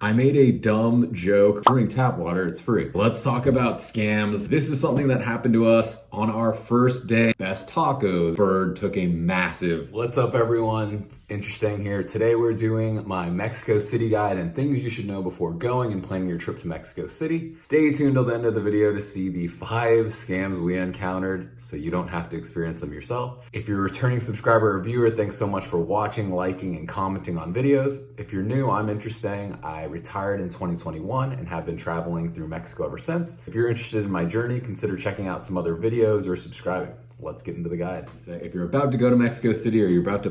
I made a dumb joke. Drink tap water, it's free. Let's talk about scams. This is something that happened to us on our first day. Best tacos. Bird took a massive. What's up everyone? Interesting here. Today we're doing my Mexico City guide and things you should know before going and planning your trip to Mexico City. Stay tuned till the end of the video to see the 5 scams we encountered so you don't have to experience them yourself. If you're a returning subscriber or viewer, thanks so much for watching, liking, and commenting on videos. If you're new, I'm Interesting. I retired in 2021 and have been traveling through Mexico ever since. If you're interested in my journey, consider checking out some other videos or subscribing. Let's get into the guide. So if you're about to go to Mexico City or you're about to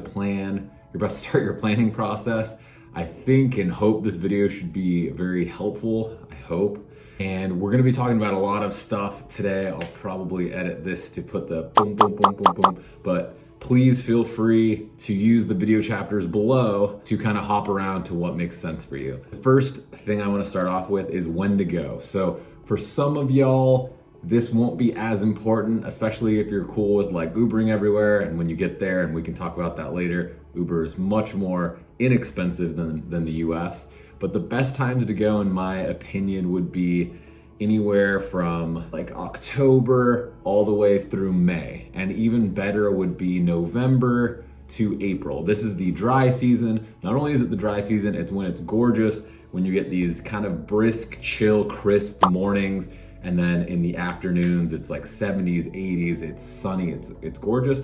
start your planning process, I think and hope this video should be very helpful, I hope. And we're gonna be talking about a lot of stuff today. I'll probably edit this to put the boom, boom, boom, boom, boom, but please feel free to use the video chapters below to kind of hop around to what makes sense for you. The first thing I want to start off with is when to go. So for some of y'all, this won't be as important, especially if you're cool with like Ubering everywhere. And when you get there, and we can talk about that later, Uber is much more inexpensive than the US. But the best times to go, in my opinion, would be anywhere from like October all the way through May. And even better would be November to April. This is the dry season. Not only is it the dry season, it's when it's gorgeous, when you get these kind of brisk, chill, crisp mornings. And then in the afternoons, it's like 70s, 80s, it's sunny, it's gorgeous.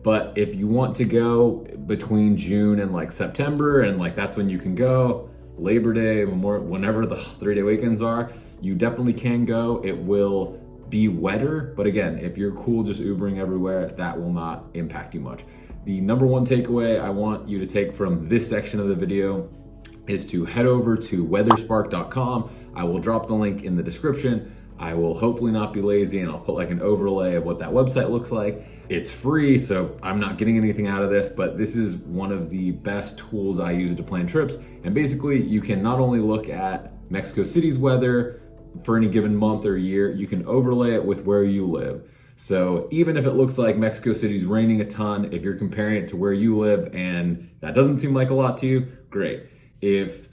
But if you want to go between June and like September, and like that's when you can go, Labor Day, whenever the 3-day weekends are, you definitely can go. It will be wetter, but again, if you're cool just Ubering everywhere, that will not impact you much. The number one takeaway I want you to take from this section of the video is to head over to weatherspark.com. I will drop the link in the description. I will hopefully not be lazy, and I'll put like an overlay of what that website looks like. It's free, so I'm not getting anything out of this, but this is one of the best tools I use to plan trips. And basically, you can not only look at Mexico City's weather for any given month or year, you can overlay it with where you live. So even if it looks like Mexico City's raining a ton, if you're comparing it to where you live and that doesn't seem like a lot to you, great. If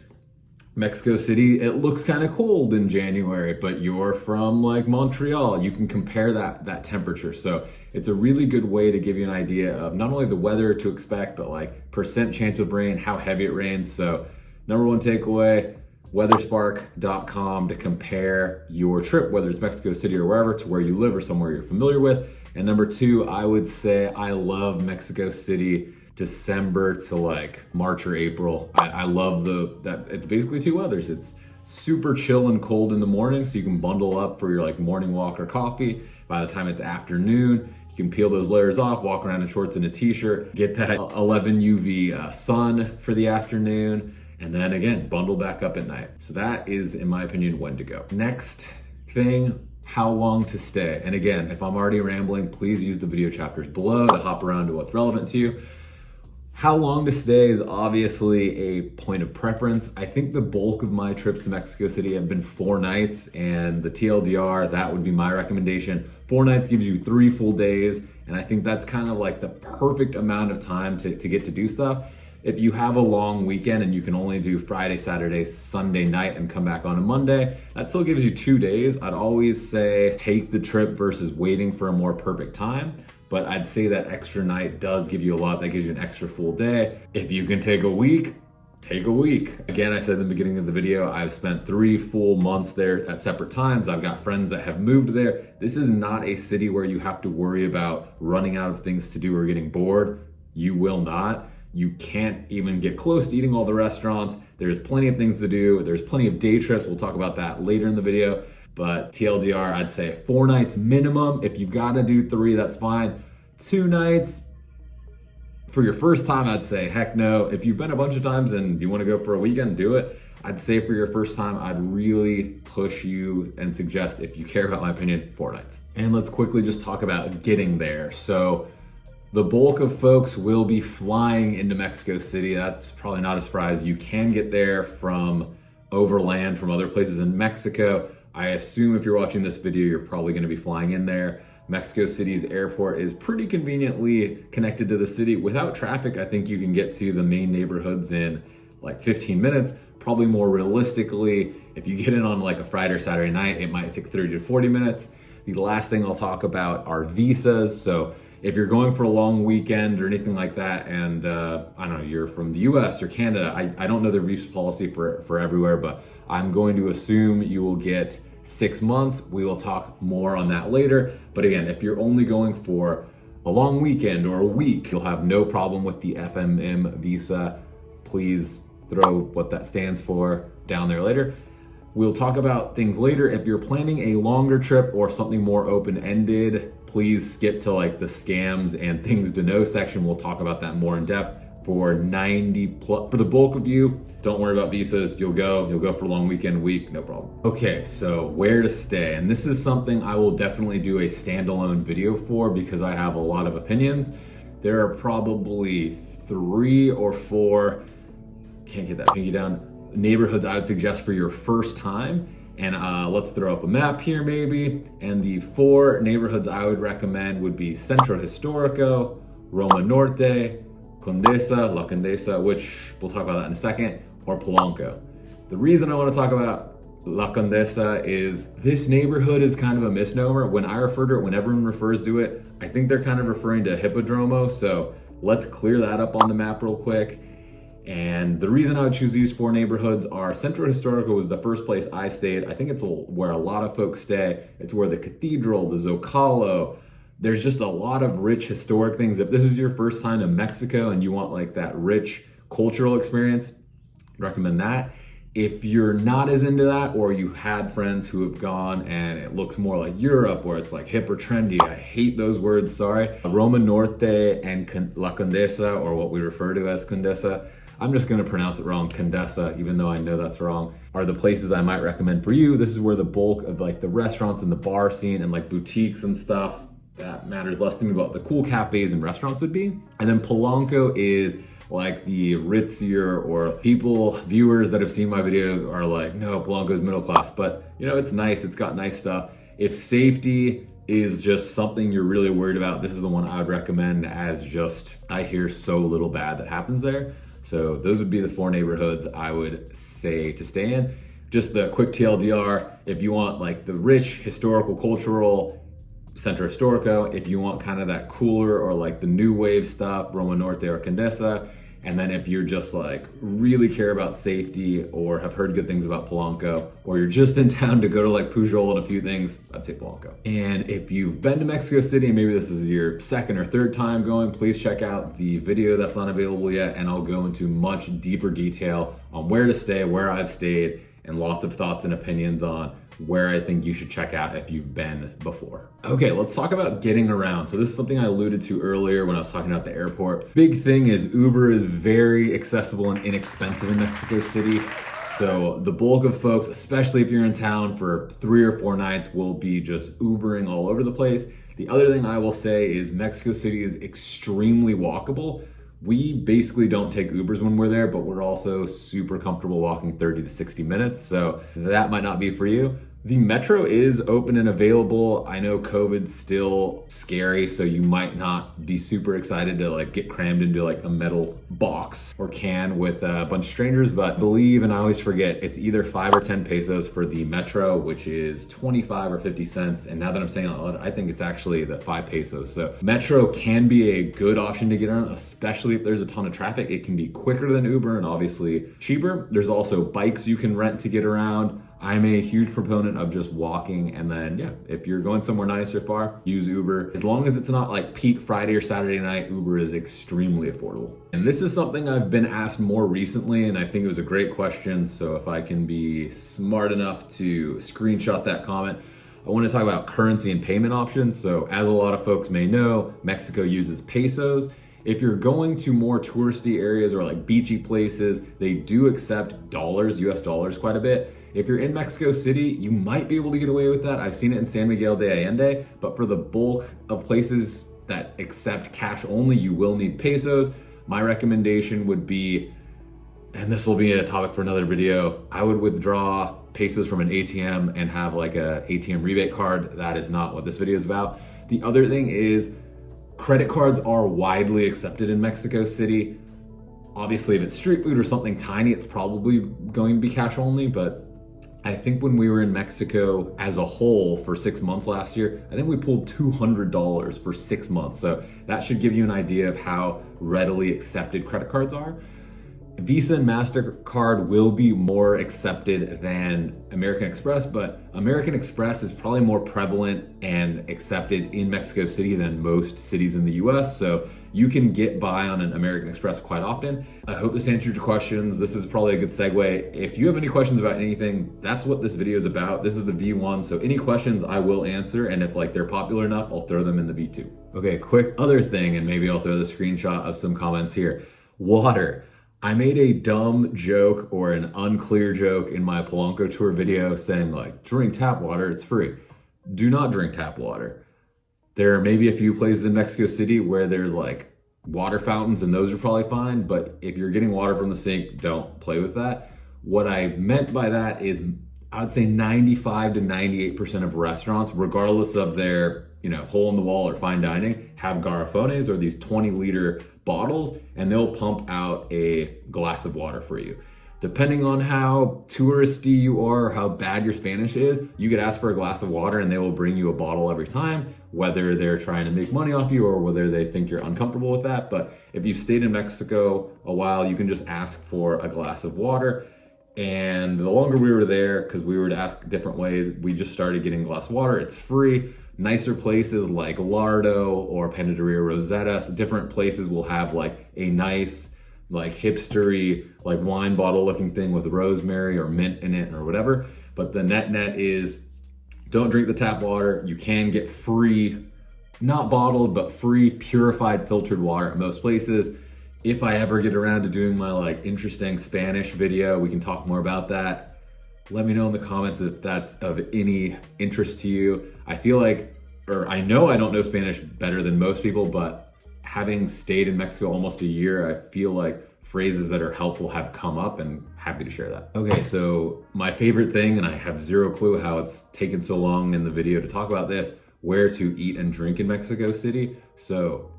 Mexico City, it looks kind of cold in January, but you're from like Montreal, you can compare that temperature. So it's a really good way to give you an idea of not only the weather to expect, but like percent chance of rain, how heavy it rains. So number one takeaway, weatherspark.com to compare your trip, whether it's Mexico City or wherever, to where you live or somewhere you're familiar with. And number two, I would say I love Mexico City December to like March or April. I love that it's basically 2 weathers. It's super chill and cold in the morning, so you can bundle up for your like morning walk or coffee. By the time it's afternoon, you can peel those layers off, walk around in shorts and a t-shirt, get that 11 UV sun for the afternoon, and then again, bundle back up at night. So that is, in my opinion, when to go. Next thing, how long to stay. And again, if I'm already rambling, please use the video chapters below to hop around to what's relevant to you. How long to stay is obviously a point of preference. I think the bulk of my trips to Mexico City have been 4 nights, and the TLDR, that would be my recommendation. 4 nights gives you 3 full days, and I think that's kind of like the perfect amount of time to get to do stuff. If you have a long weekend and you can only do Friday, Saturday, Sunday night and come back on a Monday, that still gives you 2 days. I'd always say take the trip versus waiting for a more perfect time. But I'd say that extra night does give you a lot. That gives you an extra full day. If you can take a week, take a week. Again, I said in the beginning of the video, I've spent 3 full months there at separate times. I've got friends that have moved there. This is not a city where you have to worry about running out of things to do or getting bored. You will not. You can't even get close to eating all the restaurants. There's plenty of things to do. There's plenty of day trips. We'll talk about that later in the video. But TLDR, I'd say 4 nights minimum. If you gotta do 3, that's fine. 2 nights for your first time, I'd say heck no. If you've been a bunch of times and you wanna go for a weekend, do it. I'd say for your first time, I'd really push you and suggest, if you care about my opinion, 4 nights. And let's quickly just talk about getting there. So the bulk of folks will be flying into Mexico City. That's probably not a surprise. You can get there from overland from other places in Mexico. I assume if you're watching this video, you're probably gonna be flying in there. Mexico City's airport is pretty conveniently connected to the city. Without traffic, I think you can get to the main neighborhoods in like 15 minutes. Probably more realistically, if you get in on like a Friday or Saturday night, it might take 30 to 40 minutes. The last thing I'll talk about are visas. So if you're going for a long weekend or anything like that, and I don't know, you're from the US or Canada, I don't know the visa policy for everywhere, but I'm going to assume you will get 6 months. We will talk more on that later. But again, if you're only going for a long weekend or a week, you'll have no problem with the FMM visa. Please throw what that stands for down there later. We'll talk about things later. If you're planning a longer trip or something more open-ended, please skip to like the scams and things to know section. We'll talk about that more in depth. For 90 plus, for the bulk of you, don't worry about visas. You'll go for a long weekend, week, no problem. Okay, so where to stay? And this is something I will definitely do a standalone video for because I have a lot of opinions. There are probably 3 or 4, can't get that pinky down, neighborhoods I would suggest for your first time. And let's throw up a map here maybe. And the 4 neighborhoods I would recommend would be Centro Histórico, Roma Norte, Condesa, La Condesa, which we'll talk about that in a second, or Polanco. The reason I want to talk about La Condesa is this neighborhood is kind of a misnomer. When I refer to it, when everyone refers to it, I think they're kind of referring to Hippodromo. So let's clear that up on the map real quick. And the reason I would choose these 4 neighborhoods are Centro Histórico was the first place I stayed. I think it's where a lot of folks stay. It's where the cathedral, the Zocalo, there's just a lot of rich historic things. If this is your first time in Mexico and you want like that rich cultural experience, recommend that. If you're not as into that, or you had friends who have gone and it looks more like Europe or it's like hip or trendy, I hate those words, sorry. Roma Norte and La Condesa, or what we refer to as Condesa, I'm just gonna pronounce it wrong, Condesa, even though I know that's wrong, are the places I might recommend for you. This is where the bulk of like the restaurants and the bar scene and like boutiques and stuff that matters less to me about the cool cafes and restaurants would be. And then Polanco is like the ritzier, or viewers that have seen my video are like, no, Polanco's middle class, but you know, it's nice, it's got nice stuff. If safety is just something you're really worried about, this is the one I would recommend, as just, I hear so little bad that happens there. So those would be the 4 neighborhoods I would say to stay in. Just the quick TLDR, if you want like the rich historical cultural, Centro Histórico. If you want kind of that cooler or like the new wave stuff, Roma Norte or Condesa. And then if you're just like really care about safety or have heard good things about Polanco, or you're just in town to go to like Pujol and a few things, I'd say Polanco. And if you've been to Mexico City, maybe this is your 2nd or 3rd time going, please check out the video that's not available yet. And I'll go into much deeper detail on where to stay, where I've stayed, and lots of thoughts and opinions on where I think you should check out if you've been before. Okay, let's talk about getting around. So this is something I alluded to earlier when I was talking about the airport. Big thing is Uber is very accessible and inexpensive in Mexico City. So the bulk of folks, especially if you're in town for 3 or 4 nights, will be just Ubering all over the place. The other thing I will say is Mexico City is extremely walkable. We basically don't take Ubers when we're there, but we're also super comfortable walking 30 to 60 minutes. So that might not be for you. The metro is open and available. I know COVID's still scary, so you might not be super excited to like get crammed into like a metal box or can with a bunch of strangers, but I believe, and I always forget, it's either 5 or 10 pesos for the metro, which is 25 or 50 cents. And now that I'm saying it out loud, I think it's actually the 5 pesos. So metro can be a good option to get around, especially if there's a ton of traffic. It can be quicker than Uber and obviously cheaper. There's also bikes you can rent to get around. I'm a huge proponent of just walking, and then yeah, if you're going somewhere nice or far, use Uber. As long as it's not like peak Friday or Saturday night, Uber is extremely affordable. And this is something I've been asked more recently, and I think it was a great question. So if I can be smart enough to screenshot that comment, I want to talk about currency and payment options. So as a lot of folks may know, Mexico uses pesos. If you're going to more touristy areas or like beachy places, they do accept dollars, US dollars quite a bit. If you're in Mexico City, you might be able to get away with that. I've seen it in San Miguel de Allende, but for the bulk of places that accept cash only, you will need pesos. My recommendation would be, and this will be a topic for another video, I would withdraw pesos from an ATM and have like a ATM rebate card. That is not what this video is about. The other thing is credit cards are widely accepted in Mexico City. Obviously, if it's street food or something tiny, it's probably going to be cash only, but I think when we were in Mexico as a whole for 6 months last year, I think we pulled $200 for 6 months. So that should give you an idea of how readily accepted credit cards are. Visa and MasterCard will be more accepted than American Express, but American Express is probably more prevalent and accepted in Mexico City than most cities in the US. So you can get by on an American Express quite often. I hope this answered your questions. This is probably a good segue. If you have any questions about anything, that's what this video is about. This is the V1, so any questions I will answer, and if they're popular enough, I'll throw them in the V2. Okay, quick other thing, and maybe I'll throw the screenshot of some comments here. Water. I made a dumb joke or an unclear joke in my Polanco tour video saying drink tap water, it's free. Do not drink tap water. There may be a few places in Mexico City where there's water fountains and those are probably fine, but if you're getting water from the sink, don't play with that. What I meant by that is I would say 95 to 98% of restaurants, regardless of their hole in the wall or fine dining, have garrafones or these 20-liter bottles, and they'll pump out a glass of water for you. Depending on how touristy you are or how bad your Spanish is, you could ask for a glass of water and they will bring you a bottle every time, whether they're trying to make money off you or whether they think you're uncomfortable with that. But if you've stayed in Mexico a while, you can just ask for a glass of water. And the longer we were there, because we were to ask different ways, we just started getting glass of water. It's free. Nicer places like Lardo or Panaderia Rosetta, different places will have a nice, hipstery, wine bottle looking thing with rosemary or mint in it or whatever. But the net is don't drink the tap water. You can get free, not bottled, but free purified filtered water at most places. If I ever get around to doing my interesting Spanish video, we can talk more about that. Let me know in the comments if that's of any interest to you. I feel I know I don't know Spanish better than most people, but having stayed in Mexico almost a year, I feel phrases that are helpful have come up, and happy to share that. Okay, so my favorite thing, and I have zero clue how it's taken so long in the video to talk about this, where to eat and drink in Mexico City. So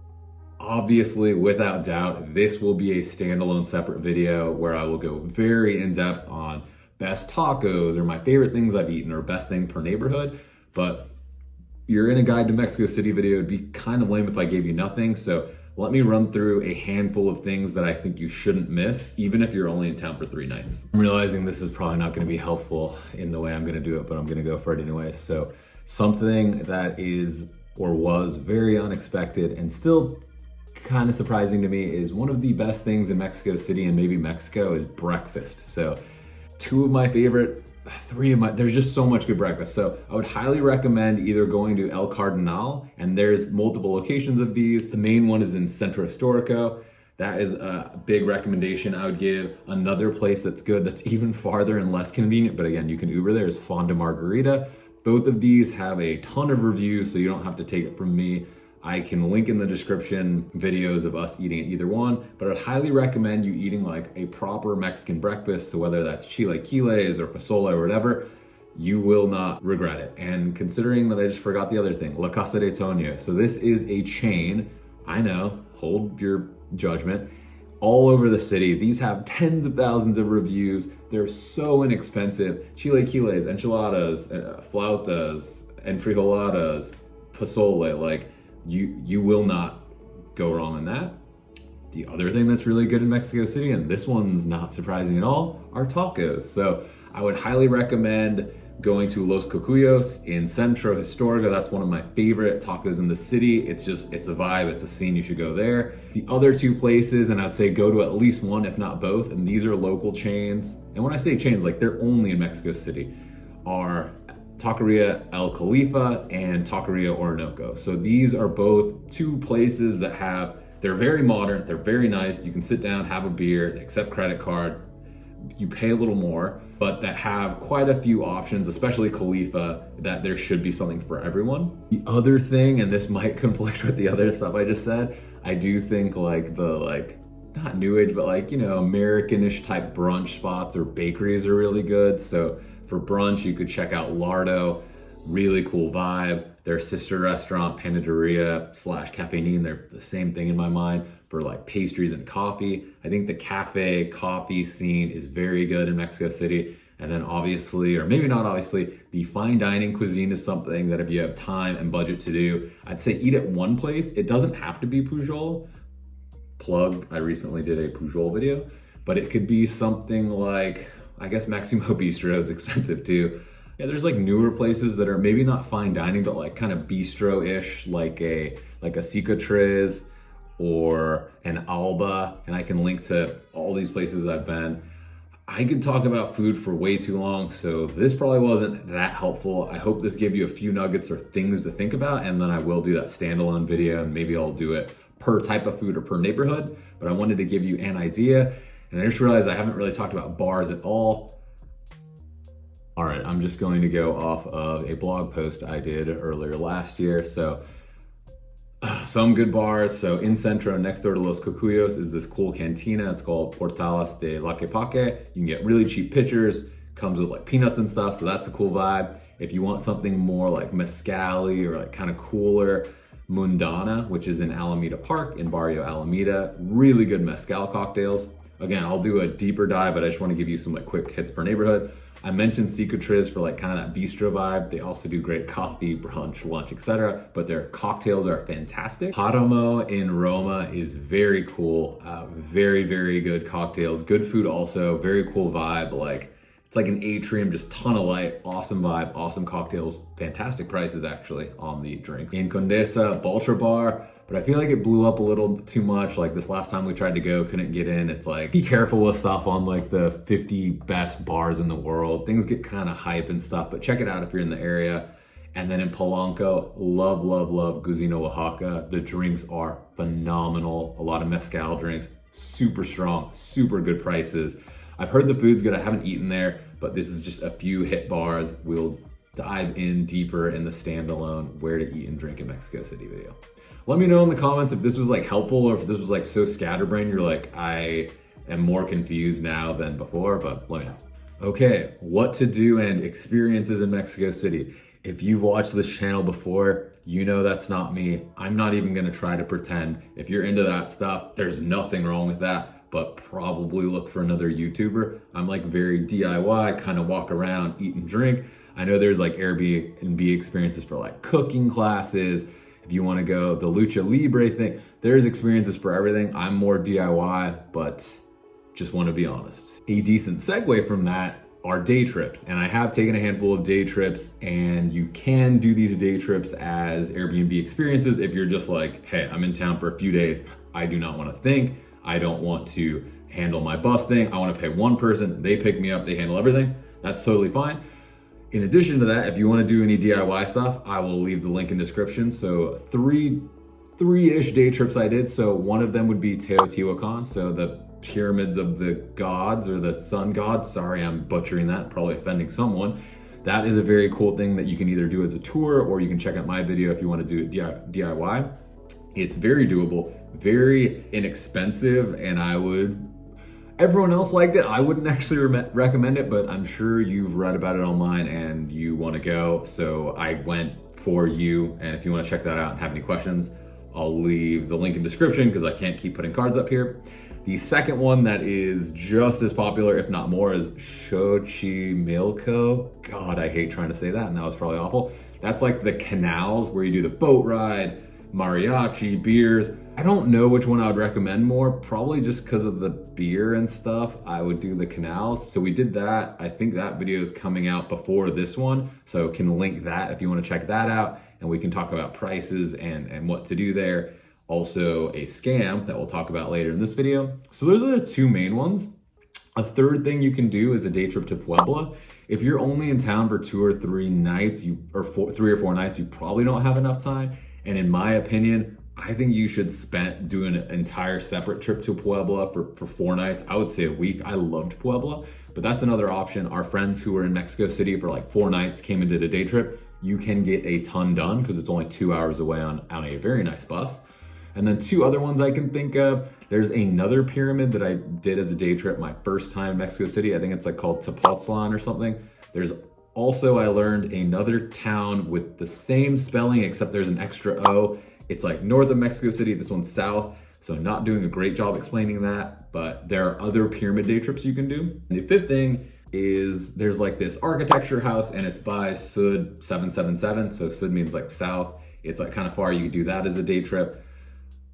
obviously, without doubt, this will be a standalone separate video where I will go very in depth on best tacos or my favorite things I've eaten or best thing per neighborhood. But you're in a guide to Mexico City video, it'd be kind of lame if I gave you nothing. So let me run through a handful of things that I think you shouldn't miss, even if you're only in town for 3 nights. I'm realizing this is probably not going to be helpful in the way I'm going to do it, but I'm going to go for it anyway. So something that is or was very unexpected and still kind of surprising to me is one of the best things in Mexico City and maybe Mexico is breakfast. So 2 of my favorite, 3 of my, there's just so much good breakfast. So I would highly recommend either going to El Cardinal, and there's multiple locations of these. The main one is in Centro Histórico. That is a big recommendation. I would give another place that's good, that's even farther and less convenient, but again, you can Uber there, is Fonda Margarita. Both of these have a ton of reviews, so you don't have to take it from me. I can link in the description videos of us eating at either one, but I'd highly recommend you eating a proper Mexican breakfast. So whether that's chilaquiles or pozole or whatever, you will not regret it. And considering that I just forgot the other thing, La Casa de Toño. So this is a chain, I know, hold your judgment, all over the city. These have tens of thousands of reviews. They're so inexpensive. Chilaquiles, enchiladas, flautas, enfrijoladas, pozole, you will not go wrong in that. The other thing that's really good in Mexico City, and this one's not surprising at all, are tacos. So I would highly recommend going to Los Cocuyos in Centro Histórico. That's one of my favorite tacos in the city. It's a vibe, it's a scene, you should go there. The other 2 places, and I'd say go to at least one, if not both, and these are local chains. And when I say chains, they're only in Mexico City, are Taqueria El Khalifa and Taqueria Orinoco. So these are both 2 places that they're very modern, they're very nice. You can sit down, have a beer, they accept credit card. You pay a little more, but that have quite a few options, especially Khalifa, that there should be something for everyone. The other thing, and this might conflict with the other stuff I just said, I do think not new age, but Americanish type brunch spots or bakeries are really good. So for brunch, you could check out Lardo, really cool vibe. Their sister restaurant, Panaderia / Cafe Nin, they're the same thing in my mind. for like pastries and coffee. I think the cafe coffee scene is very good in Mexico City. And then obviously, or maybe not obviously, the fine dining cuisine is something that if you have time and budget to do, I'd say eat at one place. It doesn't have to be Pujol. Plug, I recently did a Pujol video, but it could be something like, I guess Maximo Bistro is expensive too. Yeah, there's like newer places that are maybe not fine dining, but like kind of bistro-ish, like a Cicatriz or an Alba, and I can link to all these places I've been. I could talk about food for way too long, so this probably wasn't that helpful. I hope this gave you a few nuggets or things to think about, and then I will do that standalone video, and maybe I'll do it per type of food or per neighborhood, but I wanted to give you an idea. And I just realized I haven't really talked about bars at all. All right, I'm just going to go off of a blog post I did earlier last year. So some good bars. So in Centro, next door to Los Cocuyos, is this cool cantina. It's called Portales de Laquepaque. You can get really cheap pitchers, comes with like peanuts and stuff. So that's a cool vibe. If you want something more like mezcal-y or like kind of cooler, Mundana, which is in Alameda Park in Barrio Alameda, really good mezcal cocktails. Again, I'll do a deeper dive, but I just want to give you some like quick hits per neighborhood. I mentioned Cicatriz for like kind of that bistro vibe. They also do great coffee, brunch, lunch, etc. But their cocktails are fantastic. Paramo in Roma is very cool. Very, very good cocktails. Good food also. Very cool vibe. Like it's like an atrium, just ton of light, awesome vibe, awesome cocktails, fantastic prices actually on the drinks. In Condesa, Baltra Bar, but I feel like it blew up a little too much. Like this last time we tried to go, couldn't get in. It's like, be careful with stuff on like the 50 best bars in the world. Things get kind of hype and stuff, but check it out if you're in the area. And then in Polanco, love, love, love Guzino Oaxaca. The drinks are phenomenal. A lot of mezcal drinks, super strong, super good prices. I've heard the food's good. I haven't eaten there, but this is just a few hit bars. We'll dive in deeper in the standalone where to eat and drink in Mexico City video. Let me know in the comments if this was like helpful or if this was like so scatterbrained you're like, I am more confused now than before, but let me know. Okay, what to do and experiences in Mexico City. If you've watched this channel before, you know that's not me. I'm not even gonna try to pretend. If you're into that stuff, there's nothing wrong with that, but probably look for another YouTuber. I'm like very DIY, kind of walk around, eat and drink. I know there's like Airbnb experiences for like cooking classes. If you want to go the Lucha Libre thing, there's experiences for everything. I'm more DIY, but just want to be honest. A decent segue from that are day trips. And I have taken a handful of day trips, and you can do these day trips as Airbnb experiences if you're just like, hey, I'm in town for a few days. I do not want to think. I don't want to handle my bus thing. I want to pay one person. They pick me up. They handle everything. That's totally fine. In addition to that, if you want to do any DIY stuff, I will leave the link in description. So three-ish day trips I did. So one of them would be Teotihuacan. So the pyramids of the gods or the sun gods. Sorry, I'm butchering that, probably offending someone. That is a very cool thing that you can either do as a tour or you can check out my video if you want to do it DIY. It's very doable, very inexpensive, and everyone else liked it. I wouldn't actually recommend it, but I'm sure you've read about it online and you want to go. So I went for you. And if you want to check that out and have any questions, I'll leave the link in the description because I can't keep putting cards up here. The second one that is just as popular, if not more, is Xochimilco. God, I hate trying to say that, and that was probably awful. That's like the canals where you do the boat ride, mariachi, beers. I don't know which one I would recommend more, probably just because of the beer and stuff. I would do the canals. So we did that. I think that video is coming out before this one, so can link that if you want to check that out, and we can talk about prices and what to do there. Also a scam that we'll talk about later in this video. So those are the two main ones. A third thing you can do is a day trip to Puebla. If you're only in town for 2 or 3 nights, 3 or 4 nights, you probably don't have enough time. And in my opinion, I think you should do an entire separate trip to Puebla for 4 nights. I would say a week. I loved Puebla, but that's another option. Our friends who were in Mexico City for like 4 nights came and did a day trip. You can get a ton done because it's only 2 hours away on a very nice bus. And then 2 other ones I can think of. There's another pyramid that I did as a day trip my first time in Mexico City. I think it's like called Tepoztlan or something. There's also, I learned, another town with the same spelling except there's an extra O. It's like north of Mexico City, this one's south. So not doing a great job explaining that, but there are other pyramid day trips you can do. And the fifth thing is there's like this architecture house and it's by Sud 777. So Sud means like south. It's like kind of far. You could do that as a day trip.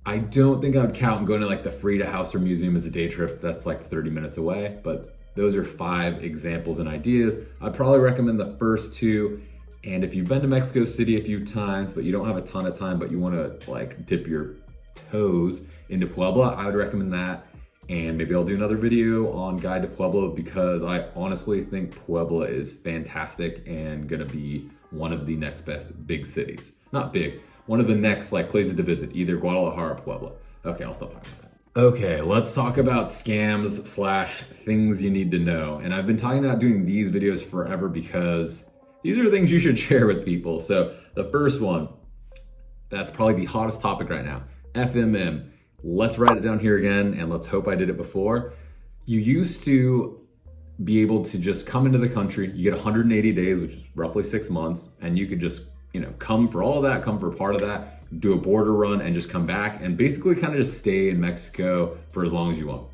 I don't think I would count going to like the Frida House or Museum as a day trip. That's like 30 minutes away, but those are 5 examples and ideas. I'd probably recommend the first 2. And if you've been to Mexico City a few times, but you don't have a ton of time, but you want to like dip your toes into Puebla, I would recommend that. And maybe I'll do another video on Guide to Puebla because I honestly think Puebla is fantastic and gonna be one of the next best big cities. Not big, one of the next like places to visit, either Guadalajara or Puebla. Okay, I'll stop talking about that. Okay, let's talk about scams / things you need to know. And I've been talking about doing these videos forever because these are things you should share with people. So the first one, that's probably the hottest topic right now, FMM. Let's write it down here again, and let's hope I did it before. You used to be able to just come into the country, you get 180 days, which is roughly 6 months, and you could just, come for all of that, come for part of that, do a border run, and just come back, and basically kind of just stay in Mexico for as long as you want.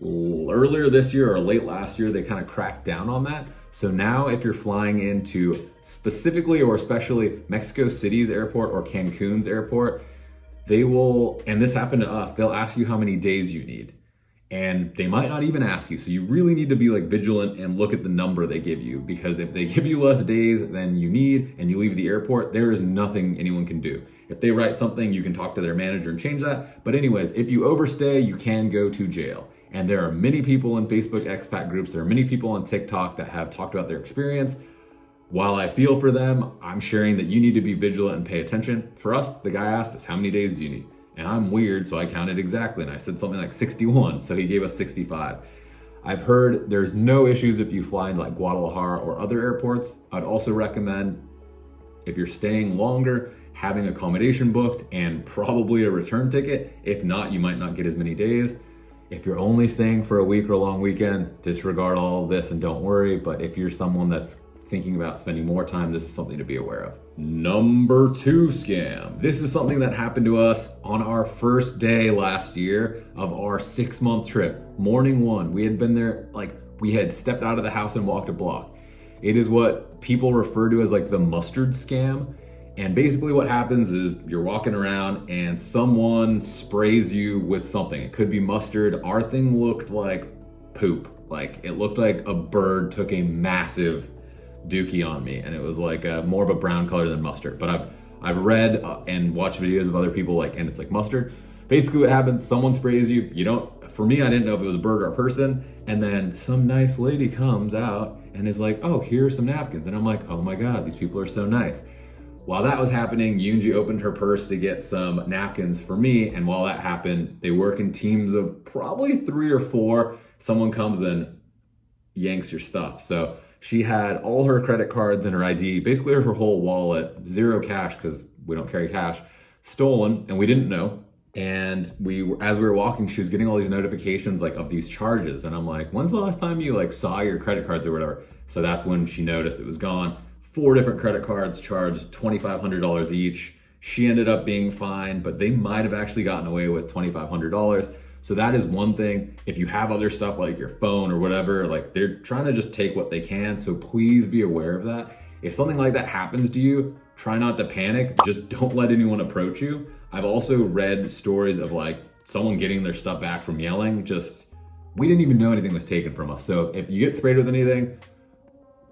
Earlier this year or late last year, they kind of cracked down on that. So now if you're flying into specifically or especially Mexico City's airport or Cancun's airport, they will, and this happened to us, they'll ask you how many days you need. And they might not even ask you. So you really need to be like vigilant and look at the number they give you, because if they give you less days than you need and you leave the airport, there is nothing anyone can do. If they write something, you can talk to their manager and change that. But anyways, if you overstay, you can go to jail. And there are many people in Facebook expat groups, there are many people on TikTok that have talked about their experience. While I feel for them, I'm sharing that you need to be vigilant and pay attention. For us, the guy asked us, how many days do you need? And I'm weird, so I counted exactly. And I said something like 61, so he gave us 65. I've heard there's no issues if you fly into like Guadalajara or other airports. I'd also recommend, if you're staying longer, having accommodation booked and probably a return ticket. If not, you might not get as many days. If you're only staying for a week or a long weekend, disregard all of this and don't worry. But if you're someone that's thinking about spending more time, this is something to be aware of. Number 2 scam. This is something that happened to us on our first day last year of our 6-month trip. Morning 1, we had been there, like we had stepped out of the house and walked a block. It is what people refer to as like the mustard scam. And basically what happens is you're walking around and someone sprays you with something. It could be mustard. Our thing looked like poop. Like it looked like a bird took a massive dookie on me, and it was like more of a brown color than mustard. But I've read and watched videos of other people and it's like mustard. Basically what happens, someone sprays you. For me, I didn't know if it was a bird or a person. And then some nice lady comes out and is like, oh, here's some napkins. And I'm like, oh my God, these people are so nice. While that was happening, Yunji opened her purse to get some napkins for me. And while that happened, they work in teams of probably 3 or 4. Someone comes and yanks your stuff. So she had all her credit cards and her ID, basically her whole wallet, 0 cash because we don't carry cash, stolen, and we didn't know. And as we were walking, she was getting all these notifications like of these charges. And I'm like, when's the last time you like saw your credit cards or whatever? So that's when she noticed it was gone. 4 different credit cards charged $2,500 each. She ended up being fined, but they might have actually gotten away with $2,500. So that is one thing. If you have other stuff like your phone or whatever, like they're trying to just take what they can. So please be aware of that. If something like that happens to you, try not to panic. Just don't let anyone approach you. I've also read stories of like someone getting their stuff back from yelling. We didn't even know anything was taken from us. So if you get sprayed with anything,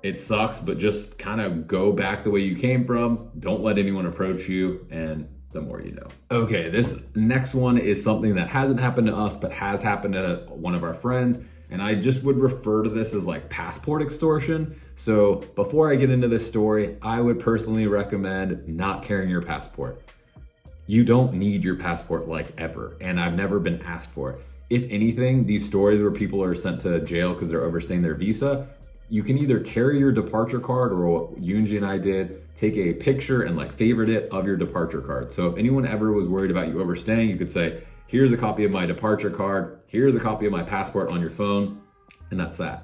it sucks, but just kind of go back the way you came from. Don't let anyone approach you, and the more you know. Okay, this next one is something that hasn't happened to us, but has happened to one of our friends. And I just would refer to this as like passport extortion. So before I get into this story, I would personally recommend not carrying your passport. You don't need your passport like ever, and I've never been asked for it. If anything, these stories where people are sent to jail because they're overstaying their visa, you can either carry your departure card, or what Yunji and I did, take a picture and like favorite it of your departure card. So if anyone ever was worried about you overstaying, you could say, here's a copy of my departure card, here's a copy of my passport on your phone, and that's that.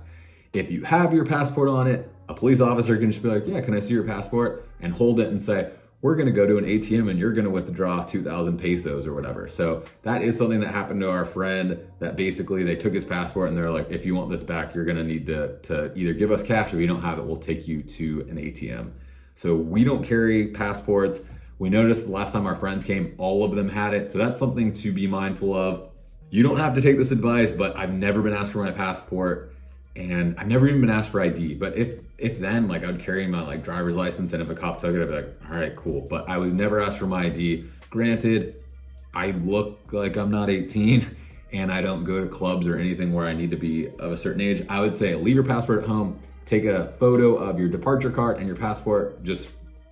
If you have your passport on it, a police officer can just be like, yeah, can I see your passport? And hold it and say, we're gonna go to an ATM and you're gonna withdraw 2,000 pesos or whatever. So that is something that happened to our friend, that basically they took his passport and they're like, if you want this back, you're gonna need to either give us cash, or if you don't have it, we'll take you to an ATM. So we don't carry passports. We noticed the last time our friends came, all of them had it. So that's something to be mindful of. You don't have to take this advice, but I've never been asked for my passport. And I've never even been asked for ID, but if then, like, I'd carry my like driver's license, and if a cop took it, I'd be like, all right, cool. But I was never asked for my ID. Granted, I look like I'm not 18 and I don't go to clubs or anything where I need to be of a certain age. I would say leave your passport at home, take a photo of your departure card and your passport. Just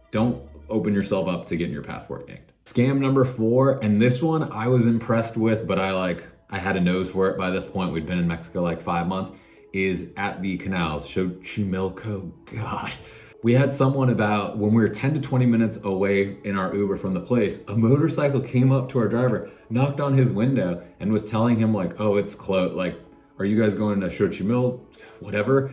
don't open yourself up to getting your passport yanked. Scam number 4, and this one I was impressed with, but I had a nose for it by this point. We'd been in Mexico like 5 months. Is at the canals, Xochimilco. God. We had someone about, when we were 10 to 20 minutes away in our Uber from the place, a motorcycle came up to our driver, knocked on his window, and was telling him like, oh, it's closed. Like, are you guys going to Xochimilco? Whatever.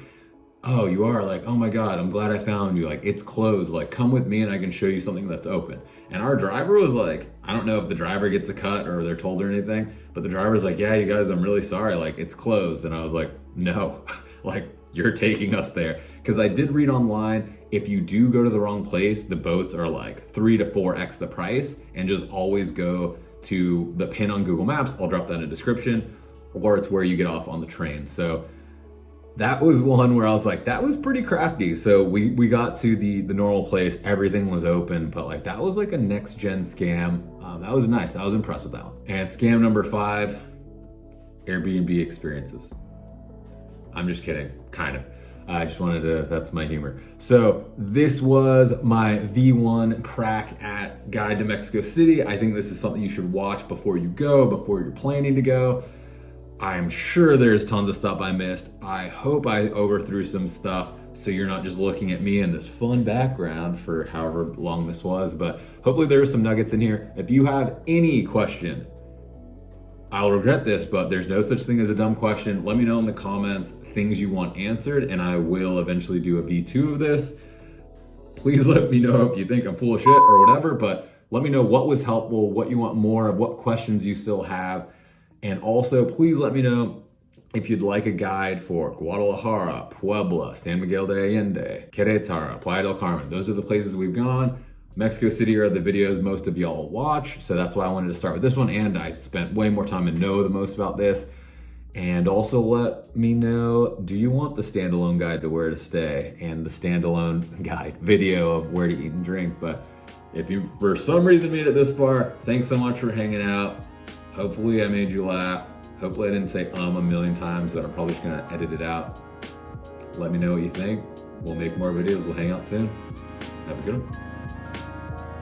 Oh, you are? Like, oh my God, I'm glad I found you. Like, it's closed. Like, come with me and I can show you something that's open. And our driver was like, I don't know if the driver gets a cut or they're told or anything, but the driver's like, yeah, you guys, I'm really sorry. Like, it's closed. And I was like, no, like, you're taking us there. Because I did read online, if you do go to the wrong place, the boats are like 3 to 4x the price, and just always go to the pin on Google Maps. I'll drop that in the description, or it's where you get off on the train. So that was one where I was like, that was pretty crafty. So we got to the normal place, everything was open, but like that was like a next gen scam. That was nice. I was impressed with that one. And scam number 5, Airbnb experiences. I'm just kidding, kind of. I just wanted to, that's my humor. So this was my V1 crack at Guide to Mexico City. I think this is something you should watch before you go, before you're planning to go. I'm sure there's tons of stuff I missed. I hope I overthrew some stuff so you're not just looking at me in this fun background for however long this was, but hopefully there are some nuggets in here. If you have any question, I'll regret this, but there's no such thing as a dumb question. Let me know in the comments things you want answered, and I will eventually do a V2 of this. Please let me know if you think I'm full of shit or whatever, but let me know what was helpful, what you want more of, what questions you still have. And also, please let me know if you'd like a guide for Guadalajara, Puebla, San Miguel de Allende, Querétaro, Playa del Carmen. Those are the places we've gone. Mexico City are the videos most of y'all watch, so that's why I wanted to start with this one, and I spent way more time and know the most about this. And also let me know, do you want the standalone guide to where to stay and the standalone guide video of where to eat and drink? But if you, for some reason, made it this far, thanks so much for hanging out. Hopefully I made you laugh. Hopefully I didn't say a million times, but I'm probably just gonna edit it out. Let me know what you think. We'll make more videos. We'll hang out soon. Have a good one.